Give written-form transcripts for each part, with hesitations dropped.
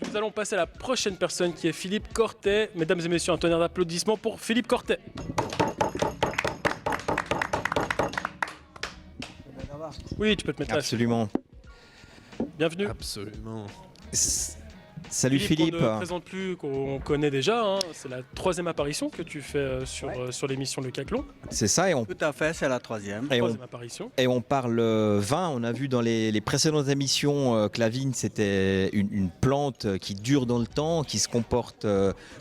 Nous allons passer à la prochaine personne qui est Philippe Cortet. Mesdames et messieurs, un tonnerre d'applaudissements pour Philippe Cortet. Oui, tu peux te mettre là. Absolument. Bienvenue. Absolument. Salut Philippe. On ne présente plus, qu'on connaît déjà. Hein. C'est la 3e apparition que tu fais sur l'émission Le Caclon. C'est ça, et Tout à fait, c'est la 3e. Apparition. Et on parle vin. On a vu dans les précédentes émissions que la vigne, c'était une plante qui dure dans le temps, qui se comporte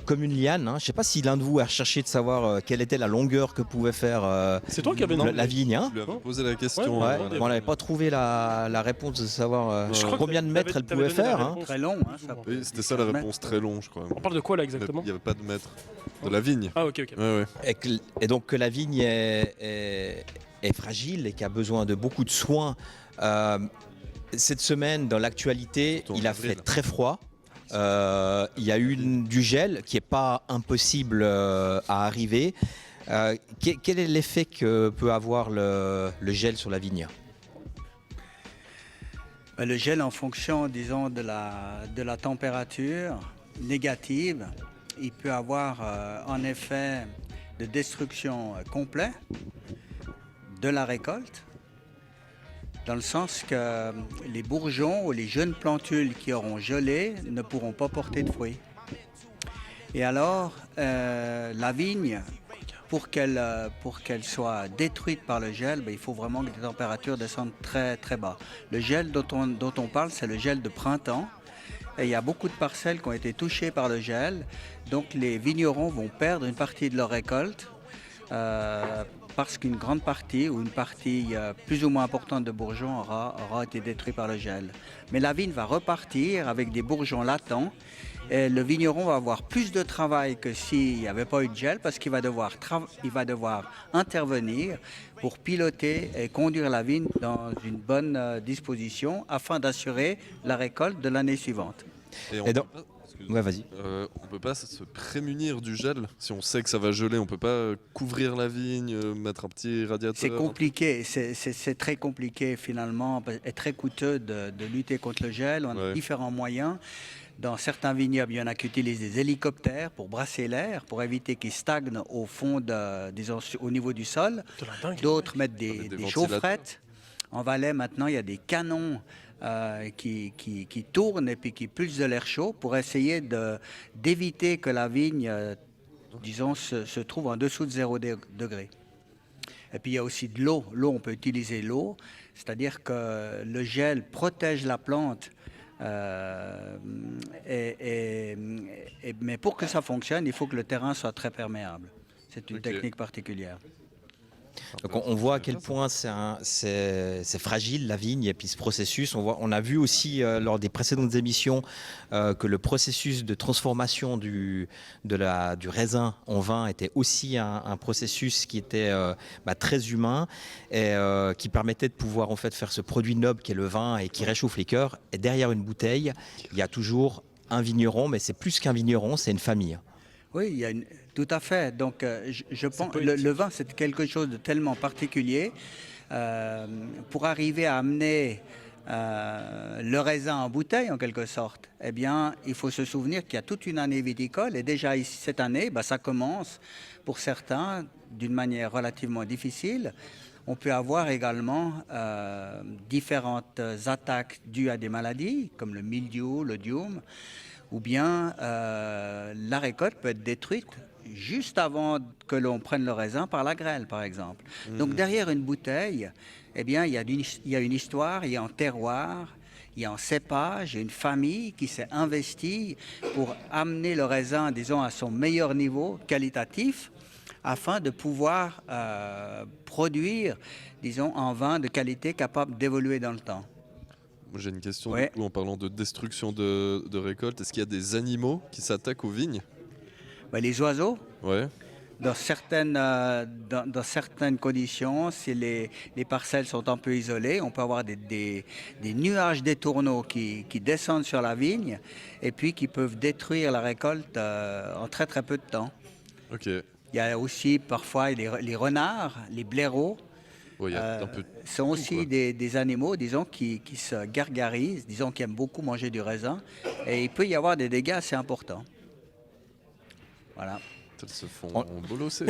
comme une liane. Hein. Je ne sais pas si l'un de vous a recherché de savoir quelle était la longueur que pouvait faire c'est toi qui avais la vigne. Hein. Tu lui avais posé la question. Ouais, on n'avait pas trouvé la réponse de savoir combien de mètres elle pouvait faire. Hein. Très long, hein, ça peut. Oui, c'était ça la réponse, très long, je crois. On parle de quoi là exactement? Il n'y avait pas de mètre. De la vigne. Ah ok. Ouais. Et donc que la vigne est fragile et qui a besoin de beaucoup de soins. Cette semaine, dans l'actualité, il a fait très froid. Il y a eu du gel qui n'est pas impossible à arriver. Quel est l'effet que peut avoir le gel sur la vigne? Le gel, en fonction, disons, de la température négative, il peut avoir un effet de destruction complet de la récolte, dans le sens que les bourgeons ou les jeunes plantules qui auront gelé ne pourront pas porter de fruits. Et alors, la vigne, pour qu'elle soit détruite par le gel, il faut vraiment que les températures descendent très très bas. Le gel dont on parle, c'est le gel de printemps. Et il y a beaucoup de parcelles qui ont été touchées par le gel. Donc les vignerons vont perdre une partie de leur récolte parce qu'une grande partie ou une partie plus ou moins importante de bourgeons aura été détruite par le gel. Mais la vigne va repartir avec des bourgeons latents. Et le vigneron va avoir plus de travail que s'il n'y avait pas eu de gel parce qu'il va devoir intervenir pour piloter et conduire la vigne dans une bonne disposition afin d'assurer la récolte de l'année suivante. Ouais, vas-y. On peut pas se prémunir du gel si on sait que ça va geler. On peut pas couvrir la vigne, mettre un petit radiateur. C'est compliqué, c'est très compliqué finalement et très coûteux de lutter contre le gel. On a différents moyens. Dans certains vignobles, il y en a qui utilisent des hélicoptères pour brasser l'air, pour éviter qu'il stagne au fond, disons, au niveau du sol. D'autres mettent des chaufferettes. En Valais, maintenant, il y a des canons qui tournent et puis qui pulsent de l'air chaud pour essayer d'éviter que la vigne, disons, se trouve en dessous de 0 degré. Et puis il y a aussi de l'eau. L'eau, on peut utiliser l'eau, c'est-à-dire que le gel protège la plante. Mais pour que ça fonctionne, il faut que le terrain soit très perméable. C'est une technique particulière. Donc on voit à quel point c'est fragile la vigne et puis ce processus. On a vu aussi lors des précédentes émissions que le processus de transformation du raisin en vin était aussi un processus qui était très humain et qui permettait de pouvoir en fait faire ce produit noble qu'est le vin et qui réchauffe les cœurs. Et derrière une bouteille, il y a toujours un vigneron, mais c'est plus qu'un vigneron, c'est une famille. Oui, tout à fait. Donc, je pense le vin, c'est quelque chose de tellement particulier. Pour arriver à amener le raisin en bouteille, en quelque sorte, eh bien, il faut se souvenir qu'il y a toute une année viticole. Et déjà, ici, cette année, ça commence, pour certains, d'une manière relativement difficile. On peut avoir également différentes attaques dues à des maladies, comme le mildiou, le dium, ou bien la récolte peut être détruite juste avant que l'on prenne le raisin par la grêle, par exemple. Donc derrière une bouteille, eh bien, il y a une histoire, il y a un terroir, il y a un cépage, il y a une famille qui s'est investie pour amener le raisin, disons, à son meilleur niveau qualitatif, afin de pouvoir produire, disons, un vin de qualité capable d'évoluer dans le temps. J'ai une question du coup, en parlant de destruction de récolte. Est-ce qu'il y a des animaux qui s'attaquent aux vignes? Les oiseaux. Ouais. Dans certaines conditions, si les parcelles sont un peu isolées, on peut avoir des nuages d'étourneaux qui descendent sur la vigne et puis qui peuvent détruire la récolte en très très peu de temps. Ok. Il y a aussi parfois les renards, les blaireaux. Ouais, il y a un peu sont aussi quoi. des animaux, disons, qui se gargarisent, disons, qui aiment beaucoup manger du raisin. Et il peut y avoir des dégâts assez importants. Voilà. Ils se font On- bolosser.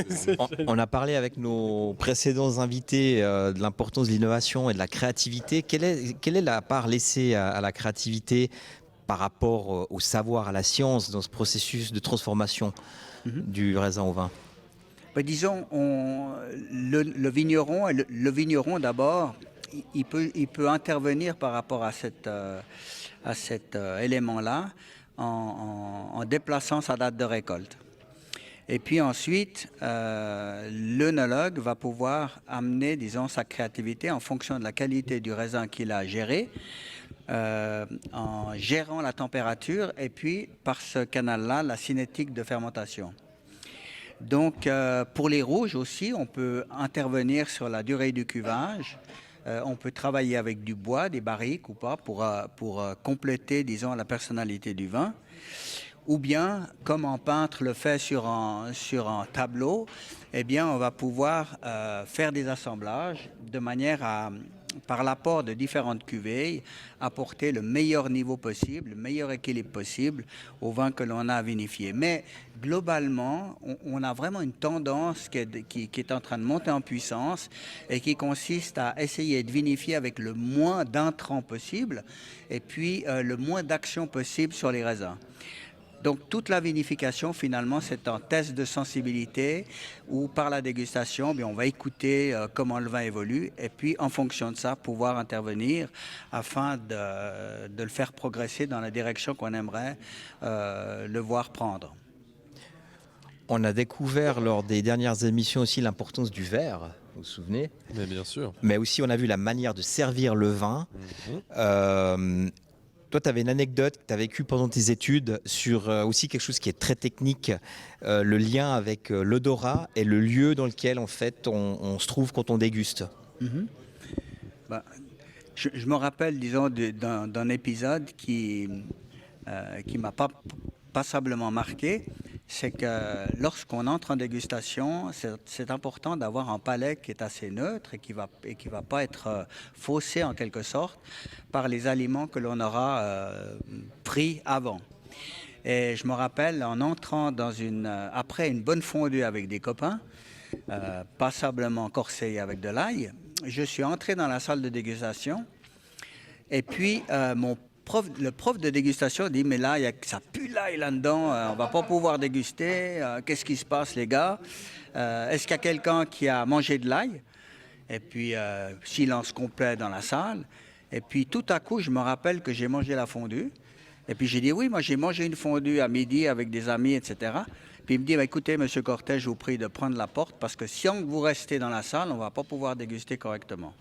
On a parlé avec nos précédents invités de l'importance de l'innovation et de la créativité. Quelle est la part laissée à la créativité par rapport au savoir, à la science dans ce processus de transformation du raisin au vin? Disons, le vigneron, le vigneron d'abord, il peut intervenir par rapport à cet élément-là en déplaçant sa date de récolte. Et puis ensuite, l'œnologue va pouvoir amener, disons, sa créativité en fonction de la qualité du raisin qu'il a géré, en gérant la température et puis par ce canal-là, la cinétique de fermentation. Donc, pour les rouges aussi, on peut intervenir sur la durée du cuvage. On peut travailler avec du bois, des barriques ou pas, pour compléter, disons, la personnalité du vin. Ou bien, comme un peintre le fait sur un tableau, eh bien, on va pouvoir faire des assemblages de manière à, par l'apport de différentes cuvées, apporter le meilleur niveau possible, le meilleur équilibre possible au vin que l'on a vinifié. Mais globalement, on a vraiment une tendance qui est en train de monter en puissance et qui consiste à essayer de vinifier avec le moins d'intrants possible et puis le moins d'action possible sur les raisins. Donc, toute la vinification, finalement, c'est un test de sensibilité où, par la dégustation, on va écouter comment le vin évolue et puis, en fonction de ça, pouvoir intervenir afin de le faire progresser dans la direction qu'on aimerait le voir prendre. On a découvert lors des dernières émissions aussi l'importance du verre, vous vous souvenez? Mais bien sûr. Mais aussi, on a vu la manière de servir le vin. Toi, tu avais une anecdote que tu as vécue pendant tes études sur aussi quelque chose qui est très technique, le lien avec l'odorat et le lieu dans lequel, en fait, on se trouve quand on déguste. Je me rappelle, disons, d'un épisode qui m'a passablement marqué. C'est que lorsqu'on entre en dégustation, c'est important d'avoir un palais qui est assez neutre et qui va pas être faussé en quelque sorte par les aliments que l'on aura pris avant. Et je me rappelle en entrant après une bonne fondue avec des copains, passablement corsée avec de l'ail, je suis entré dans la salle de dégustation et puis le prof de dégustation dit « Mais là, ça pue l'ail là-dedans, on va pas pouvoir déguster. Qu'est-ce qui se passe, les gars? Est-ce qu'il y a quelqu'un qui a mangé de l'ail ?» Et puis, silence complet dans la salle. Et puis, tout à coup, je me rappelle que j'ai mangé la fondue. Et puis, j'ai dit « Oui, moi, j'ai mangé une fondue à midi avec des amis, etc. » Puis, il me dit « Écoutez, monsieur Cortet, je vous prie de prendre la porte parce que si vous restez dans la salle, on va pas pouvoir déguster correctement. »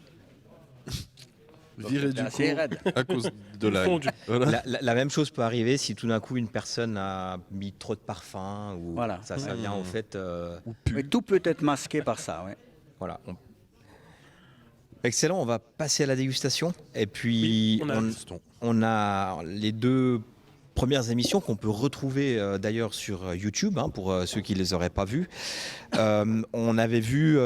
Viré du coup raide. à cause de l'ail. Voilà. La même chose peut arriver si tout d'un coup une personne a mis trop de parfum ou voilà. Ça vient en fait. Mais tout peut être masqué par ça. Ouais. Voilà. Excellent. On va passer à la dégustation et puis Oui, on a les deux premières émissions qu'on peut retrouver d'ailleurs sur YouTube pour ceux qui les auraient pas vues. On avait vu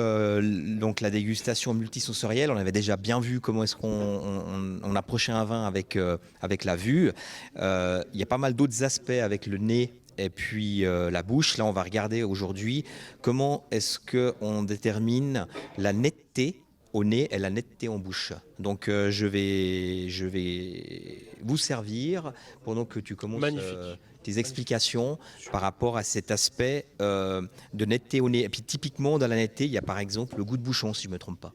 donc la dégustation multisensorielle. On avait déjà bien vu comment est-ce qu'on approchait un vin avec la vue. Il y a pas mal d'autres aspects avec le nez et puis la bouche. Là, on va regarder aujourd'hui comment est-ce qu'on détermine la netteté au nez et la netteté en bouche. Donc je vais vous servir pendant que tu commences tes explications par rapport à cet aspect de netteté au nez. Et puis typiquement dans la netteté, il y a par exemple le goût de bouchon, si je ne me trompe pas.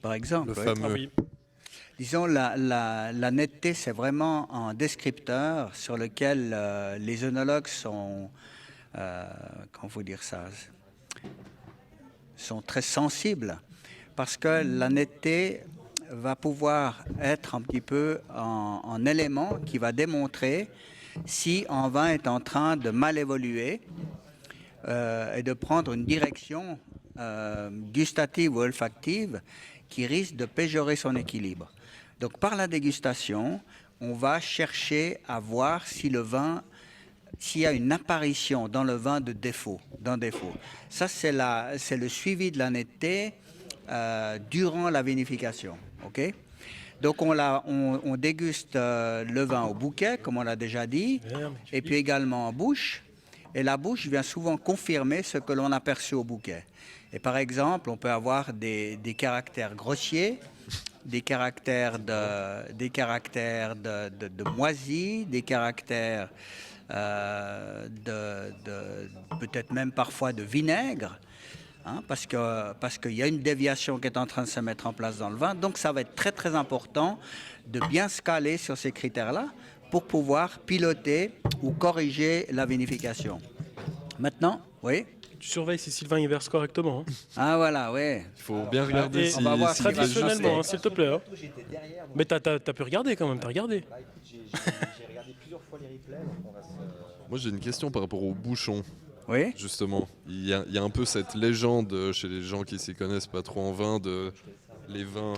Par exemple, le fameux. Ah oui. Disons, la netteté, c'est vraiment un descripteur sur lequel les œnologues sont, comment vous dire ça, sont très sensibles. Parce que la netteté va pouvoir être un petit peu un élément qui va démontrer si un vin est en train de mal évoluer et de prendre une direction gustative ou olfactive qui risque de péjorer son équilibre. Donc par la dégustation, on va chercher à voir si le vin, s'il y a une apparition dans le vin d'un défaut. Ça, c'est le suivi de la netteté durant la vinification. Ok. Donc on déguste le vin au bouquet, comme on l'a déjà dit, et puis également en bouche. Et la bouche vient souvent confirmer ce que l'on a perçu au bouquet. Et par exemple, on peut avoir des caractères grossiers, des caractères de moisi, des caractères peut-être même parfois de vinaigre. Hein, parce qu'il y a une déviation qui est en train de se mettre en place dans le vin. Donc ça va être très très important de bien se caler sur ces critères-là pour pouvoir piloter ou corriger la vinification. Maintenant, oui. Tu surveilles si Sylvain y verse correctement. Hein. Ah voilà, oui. Il faut bien regarder Et si... on va voir si- traditionnellement, hein, s'il te plaît. Hein. Mais t'as pu regarder quand même, t'as regardé. J'ai regardé plusieurs fois les replays. Moi j'ai une question par rapport au bouchon. Oui. Justement, il y a un peu cette légende chez les gens qui s'y connaissent pas trop en vin de les vins,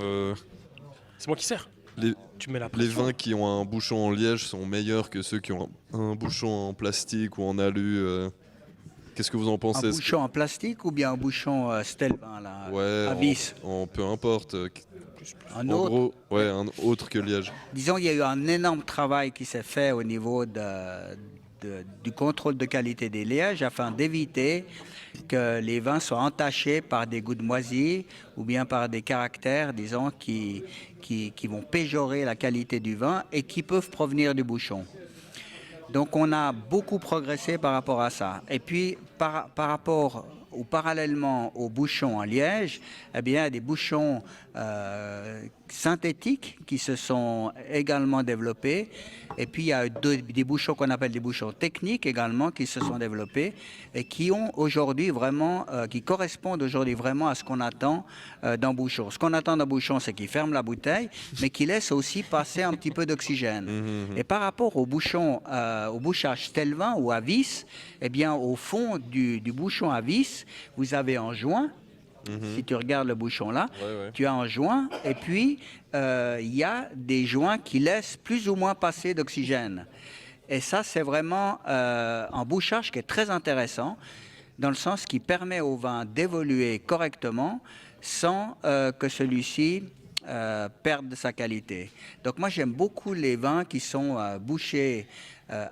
C'est moi qui sers. les, Tu mets la les pression. vins qui ont un bouchon en liège sont meilleurs que ceux qui ont un bouchon en plastique ou en alu. Qu'est-ce que vous en Un pensez? bouchon en plastique ou bien un bouchon Stelvin là, Ouais, à vis. peu importe. Un En autre. gros, ouais, un autre que liège. Disons, il y a eu un énorme travail qui s'est fait au niveau du contrôle de qualité des lièges afin d'éviter que les vins soient entachés par des goûts de moisi ou bien par des caractères, disons, qui vont péjorer la qualité du vin et qui peuvent provenir du bouchon. Donc on a beaucoup progressé par rapport à ça. Et puis par rapport ou parallèlement aux bouchons en liège, eh bien, il y a des bouchons synthétiques qui se sont également développés. Et puis il y a des bouchons qu'on appelle des bouchons techniques également qui se sont développés et qui ont aujourd'hui vraiment, qui correspondent aujourd'hui vraiment à ce qu'on attend d'un bouchon. Ce qu'on attend d'un bouchon, c'est qu'il ferme la bouteille, mais qu'il laisse aussi passer un petit peu d'oxygène. Et par rapport au bouchage Stelvin ou à vis, eh bien, au fond du bouchon à vis, vous avez un joint. Si tu regardes le bouchon là, tu as un joint et puis il y a des joints qui laissent plus ou moins passer d'oxygène. Et ça, c'est vraiment un bouchage qui est très intéressant dans le sens qui permet au vin d'évoluer correctement sans que celui-ci perde de sa qualité. Donc moi, j'aime beaucoup les vins qui sont bouchés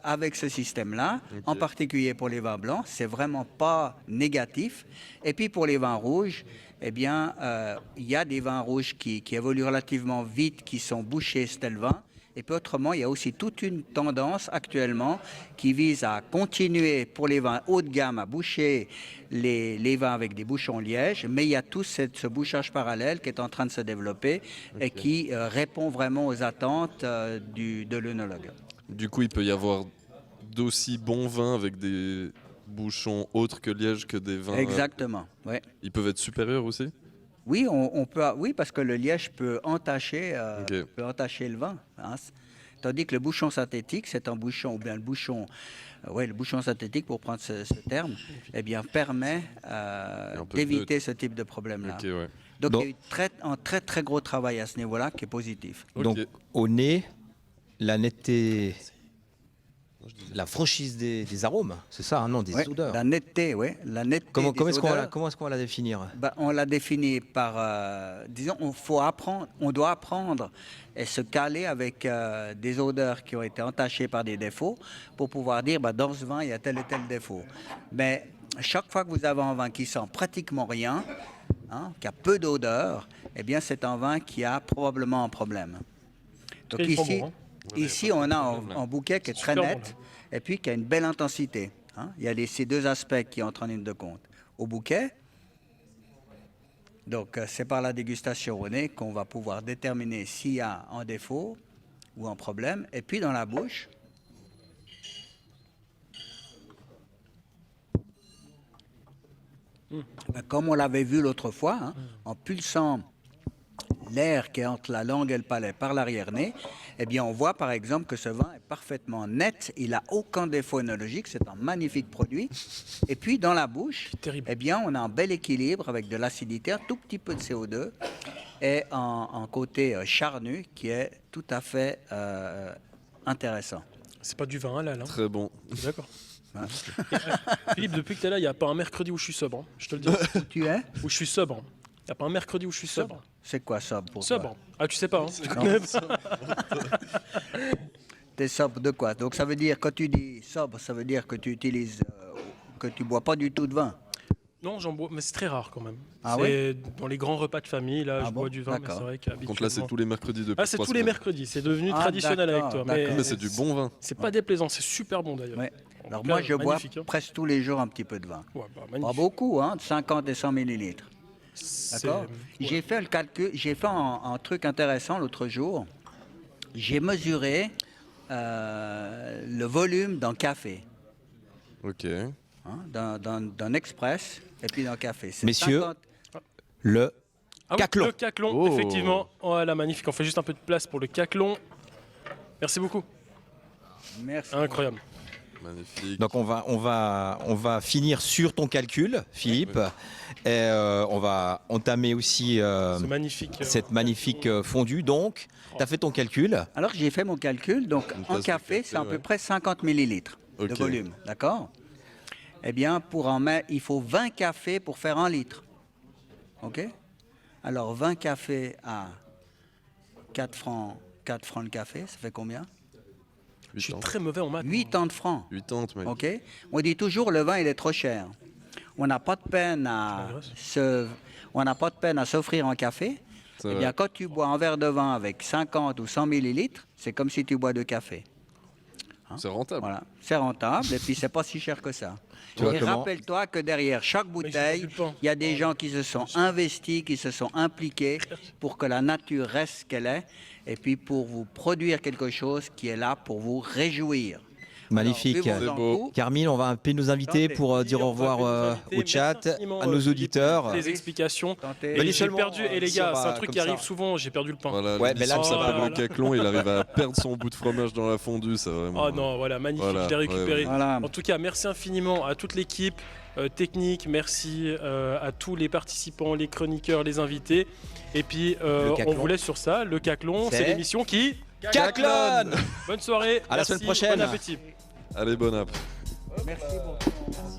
avec ce système-là, en particulier pour les vins blancs, c'est vraiment pas négatif. Et puis pour les vins rouges, eh bien, il y a des vins rouges qui évoluent relativement vite, qui sont bouchés Stelvin. Et puis autrement, il y a aussi toute une tendance actuellement qui vise à continuer pour les vins haut de gamme à boucher les vins avec des bouchons liège, mais il y a tout ce bouchage parallèle qui est en train de se développer et qui répond vraiment aux attentes de l'œnologue. Du coup, il peut y avoir d'aussi bons vins avec des bouchons autres que liège que des vins. Exactement, ouais. Ils peuvent être supérieurs aussi? Oui, on peut, oui, parce que le liège peut entacher le vin. Hein. Tandis que le bouchon synthétique, c'est un bouchon, ou bien le bouchon synthétique, pour prendre ce terme, eh bien, permet d'éviter ce type de problème-là. Okay, ouais. Donc, il y a eu un très très gros travail à ce niveau-là qui est positif. Okay. Donc, au nez, la netteté, la franchise des arômes, c'est ça, hein, non, des odeurs. La netteté, oui. Comment est-ce qu'on va la définir? On la définit par, disons, on doit apprendre et se caler avec des odeurs qui ont été entachées par des défauts pour pouvoir dire, dans ce vin, il y a tel et tel défaut. Mais chaque fois que vous avez un vin qui sent pratiquement rien, hein, qui a peu d'odeur, eh bien, c'est un vin qui a probablement un problème. Donc ici, on a un bouquet qui est très net et puis qui a une belle intensité. Hein. Il y a ces deux aspects qui entrent en ligne de compte. Au bouquet, donc c'est par la dégustation au nez qu'on va pouvoir déterminer s'il y a un défaut ou un problème. Et puis dans la bouche, comme on l'avait vu l'autre fois, hein, en pulsant l'air qui est entre la langue et le palais par l'arrière-nez, eh bien, on voit par exemple que ce vin est parfaitement net, il n'a aucun défaut œnologique, c'est un magnifique produit. Et puis, dans la bouche, eh bien, on a un bel équilibre avec de l'acidité, un tout petit peu de CO2 et un côté charnu qui est tout à fait intéressant. C'est pas du vin halal, hein. Très bon. D'accord. Philippe, depuis que tu es là, il n'y a pas un mercredi où je suis sobre, hein, je te le dis. Tu es Où je suis sobre. T'as pas un mercredi où je suis sobre? C'est quoi sobre pour Sobre. toi? Ah, tu sais pas, hein? Je Non. connais pas. T'es sobre de quoi? Donc ça veut dire, quand tu dis sobre, ça veut dire que tu utilises, que tu bois pas du tout de vin. Non, j'en bois, mais c'est très rare quand même. Ah C'est dans les grands repas de famille, là, Ah je bon, bois du vin, mais d'accord. c'est vrai Par contre, là, c'est qu'habituellement... tous les mercredis depuis Ah, c'est 3 tous les semaines. mercredis, c'est devenu Ah, traditionnel avec d'accord, toi. d'accord. Mais c'est du bon vin. C'est pas déplaisant, c'est super bon d'ailleurs. Ouais. En Alors tout moi, cas, je bois magnifique, hein. presque tous les jours un petit peu de vin. Ouais, bah, Pas magnifique. beaucoup, hein, de 50 et 100 millilitres. C'est- D'accord. ouais. J'ai fait le calcul, j'ai fait un truc intéressant l'autre jour. J'ai mesuré le volume d'un café, Ok. d'un express et puis d'un café. C'est Messieurs, 50. Le Ah oui, Caclon. le caclon, Oh. effectivement. Voilà, magnifique. On fait juste un peu de place pour le caclon. Merci beaucoup. Merci. Incroyable. Magnifique. Donc on va finir sur ton calcul, Philippe, et on va entamer aussi C'est magnifique. cette magnifique fondue. Donc, tu as fait ton calcul. Alors j'ai fait mon calcul, donc Une en tasse de café, café, c'est à peu ouais. près 50 millilitres de Ok. volume, d'accord? Eh bien, pour en mettre, il faut 20 cafés pour faire 1 litre. OK? Alors 20 cafés à 4 francs le café, ça fait combien? Je suis 80. très mauvais en maths. 80 francs. 80, mec. OK? On dit toujours le vin il est trop cher. On n'a pas de peine on n'a pas de peine à s'offrir un café. C'est Eh vrai. bien, quand tu bois un verre de vin avec 50 ou 100 millilitres, c'est comme si tu bois 2 cafés. C'est rentable. Voilà, c'est rentable et puis c'est pas si cher que ça. Tu vois Et comment rappelle-toi que derrière chaque bouteille, j'ai pas vu le pain. il y a des gens qui se sont investis, qui se sont impliqués pour que la nature reste ce qu'elle est et puis pour vous produire quelque chose qui est là pour vous réjouir. Magnifique. Alors, buvons-en C'est beau. coup. Carmine, on va un peu nous inviter Tentez. pour dire au On va revoir vous inviter. au chat, Merci infiniment, à nos Philippe, auditeurs. pour les explications. Tentez. Et Venez j'ai seulement, perdu, et les sur, gars, c'est un truc comme qui arrive ça. souvent, j'ai perdu le pain. Voilà, Ouais, mais là, l'émission on s'appelle va- le caclon, il arrive à perdre son bout de fromage dans la fondue, c'est vraiment... Oh non, voilà, magnifique, Voilà, je l'ai récupéré. ouais, ouais. Voilà. En tout cas, merci infiniment à toute l'équipe technique, merci à tous les participants, les chroniqueurs, les invités. Et puis, Le on caclon. vous laisse sur ça. Le caclon, C'est c'est l'émission qui... Caclon. Bonne soirée, À la merci, semaine prochaine. bon appétit. Allez, bon app. Merci beaucoup.